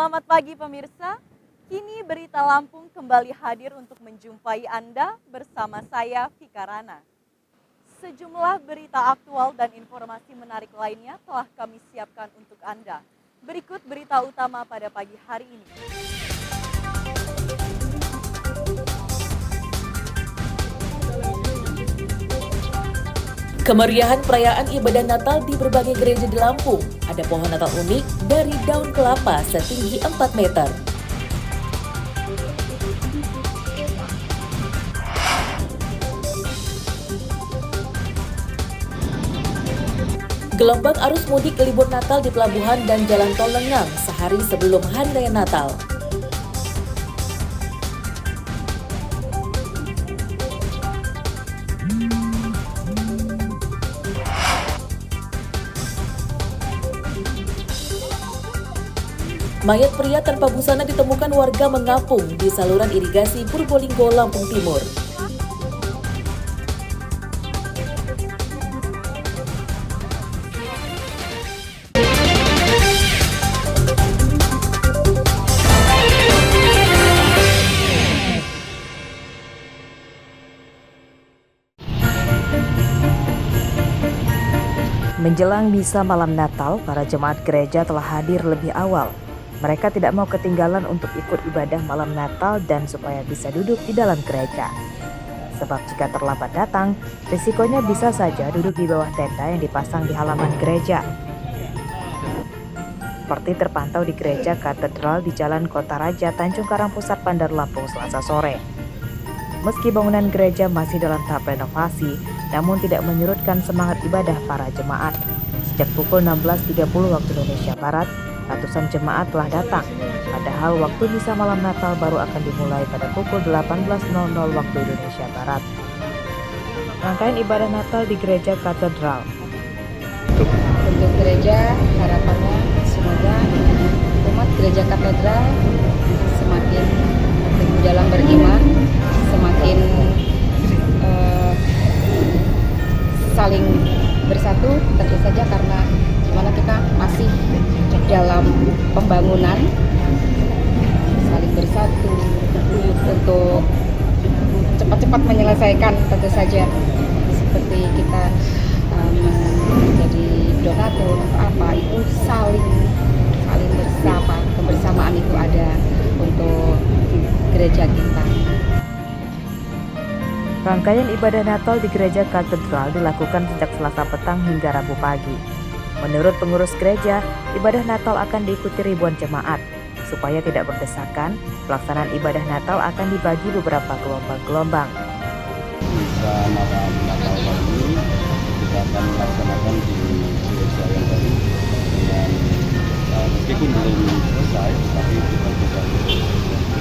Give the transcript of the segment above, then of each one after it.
Selamat pagi pemirsa, kini Berita Lampung kembali hadir untuk menjumpai Anda bersama saya Vika Rana. Sejumlah berita aktual dan informasi menarik lainnya telah kami siapkan untuk Anda. Berikut berita utama pada pagi hari ini. Kemeriahan perayaan ibadah Natal di berbagai gereja di Lampung. Ada pohon Natal unik dari daun kelapa setinggi 4 meter. Gelombang arus mudik libur Natal di pelabuhan dan jalan tol lengang sehari sebelum Hari Raya Natal. Mayat pria tanpa busana ditemukan warga mengapung di saluran irigasi Purbolinggo, Lampung Timur. Menjelang misa malam Natal, para jemaat gereja telah hadir lebih awal. Mereka tidak mau ketinggalan untuk ikut ibadah malam Natal dan supaya bisa duduk di dalam gereja. Sebab jika terlambat datang, risikonya bisa saja duduk di bawah tenda yang dipasang di halaman gereja. Seperti terpantau di gereja katedral di Jalan Kota Raja, Tanjung Karang Pusat, Bandar Lampung, Selasa sore. Meski bangunan gereja masih dalam tahap renovasi, namun tidak menyurutkan semangat ibadah para jemaat. Sejak pukul 16.30 waktu Indonesia Barat, ratusan jemaat telah datang, padahal waktu misa malam Natal baru akan dimulai pada pukul 18.00 waktu Indonesia Barat. Rangkaian ibadah Natal di gereja katedral. Untuk gereja, harapannya semoga umat gereja katedral semakin teguh dalam beriman, semakin saling bersatu, tentu saja karena dimana kita masih dalam pembangunan, saling bersatu untuk cepat-cepat menyelesaikan, tentu saja seperti kita menjadi donatur apa itu saling bersama, kebersamaan itu ada untuk gereja kita. Rangkaian ibadah Natal di gereja katedral dilakukan sejak Selasa petang hingga Rabu pagi. Menurut pengurus gereja, ibadah Natal akan diikuti ribuan jemaat. Supaya tidak berdesakan, pelaksanaan ibadah Natal akan dibagi beberapa gelombang-gelombang. Misa malam Natal kali ini kita akan melaksanakan di gereja yang baru dengan meskipun belum selesai, tapi kita sudah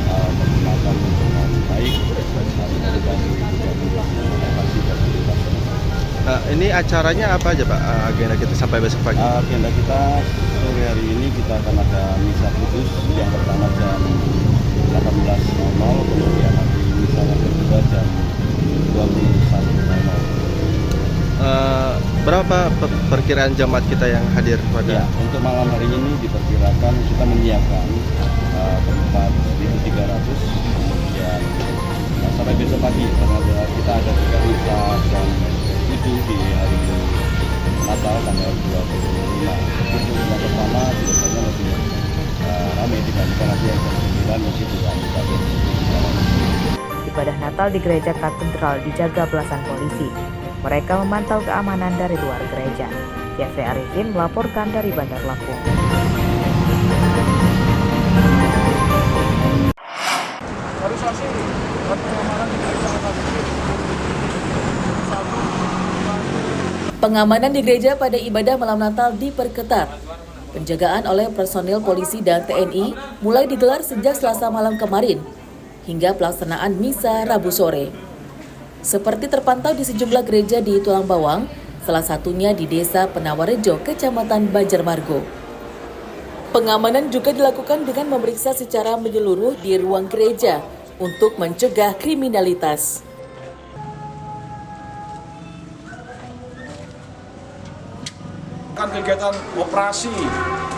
menggunakan dengan baik. Ini acaranya apa aja Pak, agenda kita sampai besok pagi? Agenda kita sore hari ini kita akan ada misa kudus yang pertama jam 18.00, kemudian nanti misa yang kedua jam 21.00. Berapa perkiraan jemaat kita yang hadir pada? Ya, untuk malam hari ini diperkirakan kita menyiapkan tempat 1.300, kemudian sampai besok pagi karena kita ada juga misa jam 7 di hari Natal tanggal 25. Itu yang pertama biasanya lebih ramai dibandingkan nanti yang jam 9 masih kurang. Ibadah Natal di gereja katedral dijaga belasan polisi. Mereka memantau keamanan dari luar gereja. Jeffrey Arifin melaporkan dari Bandar Lampung. Pengamanan di gereja pada ibadah malam Natal diperketat. Penjagaan oleh personil polisi dan TNI mulai digelar sejak Selasa malam kemarin hingga pelaksanaan misa Rabu sore. Seperti terpantau di sejumlah gereja di Tulang Bawang, salah satunya di Desa Penawarejo, Kecamatan Banjarmargo. Pengamanan juga dilakukan dengan memeriksa secara menyeluruh di ruang gereja untuk mencegah kriminalitas. Akan melaksanakan kegiatan operasi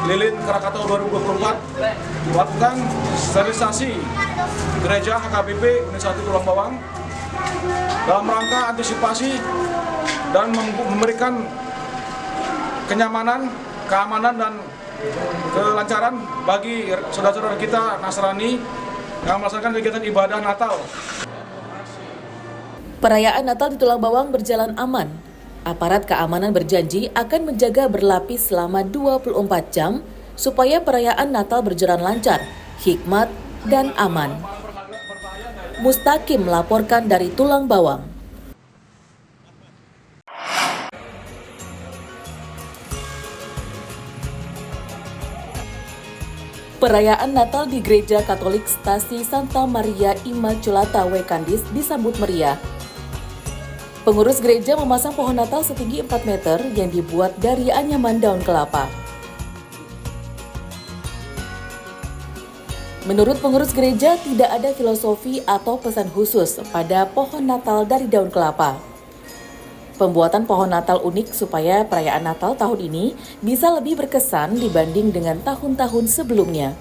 Lilin Krakatau 2024, melakukan sterilisasi gereja HKBP Unit 1 Tulang Bawang dalam rangka antisipasi dan memberikan kenyamanan, keamanan, dan kelancaran bagi saudara-saudara kita Nasrani yang melaksanakan kegiatan ibadah Natal. Perayaan Natal di Tulang Bawang berjalan aman. Aparat keamanan berjanji akan menjaga berlapis selama 24 jam supaya perayaan Natal berjalan lancar, hikmat, dan aman. Mustaqim melaporkan dari Tulang Bawang. Perayaan Natal di Gereja Katolik Stasi Santa Maria Immaculata Wekandis disambut meriah. Pengurus gereja memasang pohon Natal setinggi 4 meter yang dibuat dari anyaman daun kelapa. Menurut pengurus gereja, tidak ada filosofi atau pesan khusus pada pohon Natal dari daun kelapa. Pembuatan pohon Natal unik supaya perayaan Natal tahun ini bisa lebih berkesan dibanding dengan tahun-tahun sebelumnya.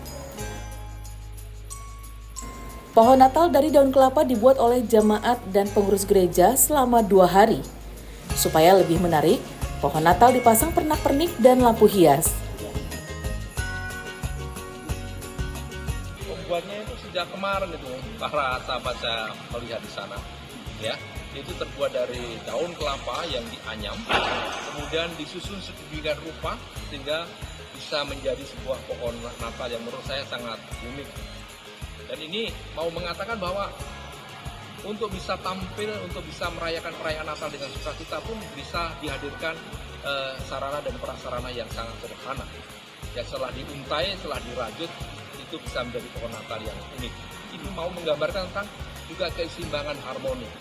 Pohon Natal dari daun kelapa dibuat oleh jemaat dan pengurus gereja selama 2 hari. Supaya lebih menarik, pohon Natal dipasang pernak-pernik dan lampu hias. Pembuatnya itu sejak kemarin itu, para sahabat saya melihat di sana, ya. Itu terbuat dari daun kelapa yang dianyam, kemudian disusun sedemikian rupa sehingga bisa menjadi sebuah pohon Natal yang menurut saya sangat unik. Dan ini mau mengatakan bahwa untuk bisa tampil, untuk bisa merayakan perayaan Natal dengan sukacita pun bisa dihadirkan sarana dan prasarana yang sangat sederhana. Yang setelah diuntai, setelah dirajut, itu bisa menjadi pohon Natal yang unik. Ini mau menggambarkan tentang juga keseimbangan harmoni.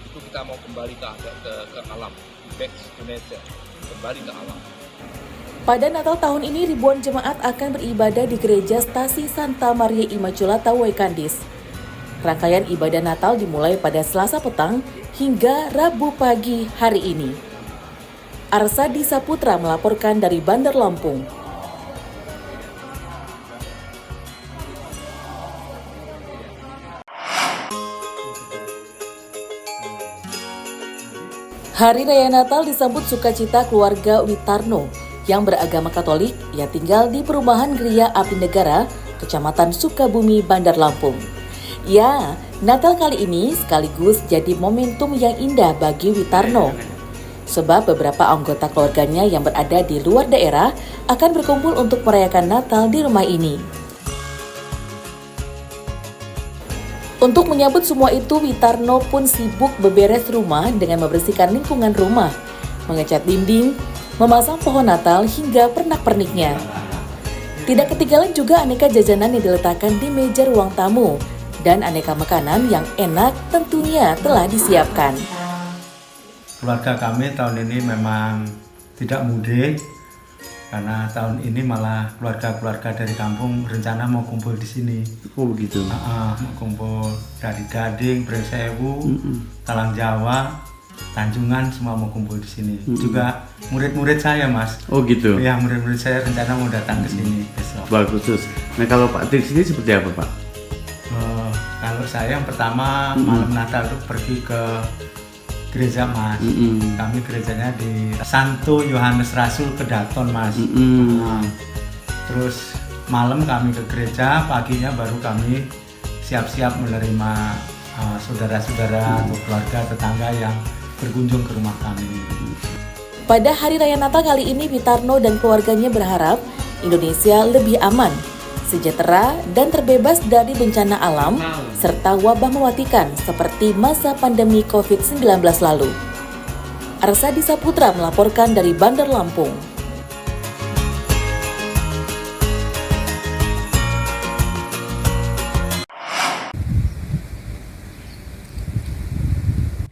Itu kita mau kembali ke alam, back to nature, kembali ke alam. Pada Natal tahun ini, ribuan jemaat akan beribadah di Gereja Stasi Santa Maria Immaculata Wekandis. Rangkaian ibadah Natal dimulai pada Selasa petang hingga Rabu pagi hari ini. Arsadi Saputra melaporkan dari Bandar Lampung. Hari Raya Natal disambut sukacita keluarga Witarno yang beragama Katolik yang tinggal di perumahan Gria Api Negara, Kecamatan Sukabumi, Bandar Lampung. Ya, Natal kali ini sekaligus jadi momentum yang indah bagi Witarno. Sebab beberapa anggota keluarganya yang berada di luar daerah akan berkumpul untuk merayakan Natal di rumah ini. Untuk menyambut semua itu, Witarno pun sibuk beberes rumah dengan membersihkan lingkungan rumah, mengecat dinding, memasang pohon Natal hingga pernak-perniknya. Tidak ketinggalan juga aneka jajanan yang diletakkan di meja ruang tamu dan aneka makanan yang enak tentunya telah disiapkan. Keluarga kami tahun ini memang tidak mudik karena tahun ini malah keluarga-keluarga dari kampung berencana mau kumpul di sini. Oh begitu. Mau kumpul dari Gading, Presewu, Talang Jawa, Tanjungan, semua mau kumpul di sini. Juga murid-murid saya, Mas. Oh gitu. Ya, murid-murid saya rencana mau datang ke sini besok. Bagus. Nah kalau Pak Trik sini seperti apa Pak? Kalau saya yang pertama malam Natal itu pergi ke gereja, Mas. Kami gerejanya di Santo Yohanes Rasul Kedaton, Mas. Terus malam kami ke gereja, paginya baru kami siap-siap menerima saudara-saudara atau keluarga tetangga yang berkunjung ke rumah kami. Pada Hari Raya Natal kali ini, Witarno dan keluarganya berharap Indonesia lebih aman, sejahtera, dan terbebas dari bencana alam, serta wabah mematikan seperti masa pandemi COVID-19 lalu. Arsadi Saputra melaporkan dari Bandar Lampung.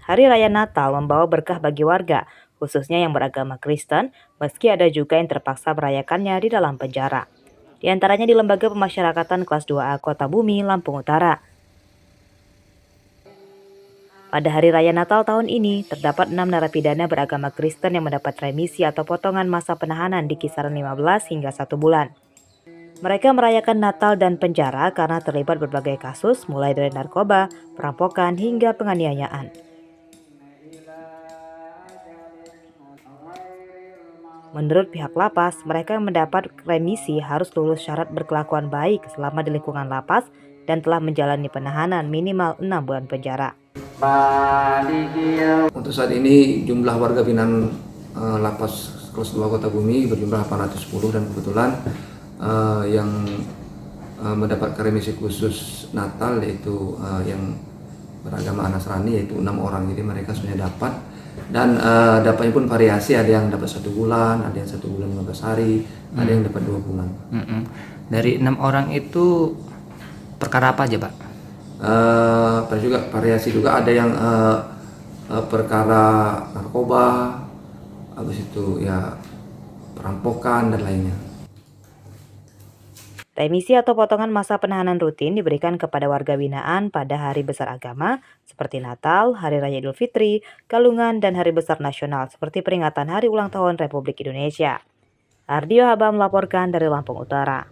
Hari Raya Natal membawa berkah bagi warga, khususnya yang beragama Kristen, meski ada juga yang terpaksa merayakannya di dalam penjara. Di antaranya di Lembaga Pemasyarakatan Kelas 2A Kota Bumi, Lampung Utara. Pada Hari Raya Natal tahun ini, terdapat 6 narapidana beragama Kristen yang mendapat remisi atau potongan masa penahanan di kisaran 15 hingga 1 bulan. Mereka merayakan Natal dan penjara karena terlibat berbagai kasus, mulai dari narkoba, perampokan, hingga penganiayaan. Menurut pihak lapas, mereka yang mendapat remisi harus lulus syarat berkelakuan baik selama di lingkungan lapas dan telah menjalani penahanan minimal 6 bulan penjara. Untuk saat ini jumlah warga binaan lapas kelas 2 Kota Bumi berjumlah 810 dan kebetulan yang mendapatkan remisi khusus Natal yaitu yang beragama Nasrani yaitu 6 orang, jadi mereka sudah dapat. Dan dapatnya pun variasi, ada yang dapat 1 bulan, ada yang 1 bulan 15 hari, ada yang dapat 2 bulan. Dari 6 orang itu perkara apa aja, Pak? Juga variasi juga, ada yang perkara narkoba, habis itu ya perampokan dan lainnya. Remisi atau potongan masa penahanan rutin diberikan kepada warga binaan pada hari besar agama seperti Natal, Hari Raya Idul Fitri, Galungan, dan hari besar nasional seperti peringatan Hari Ulang Tahun Republik Indonesia. Ardio Haba melaporkan dari Lampung Utara.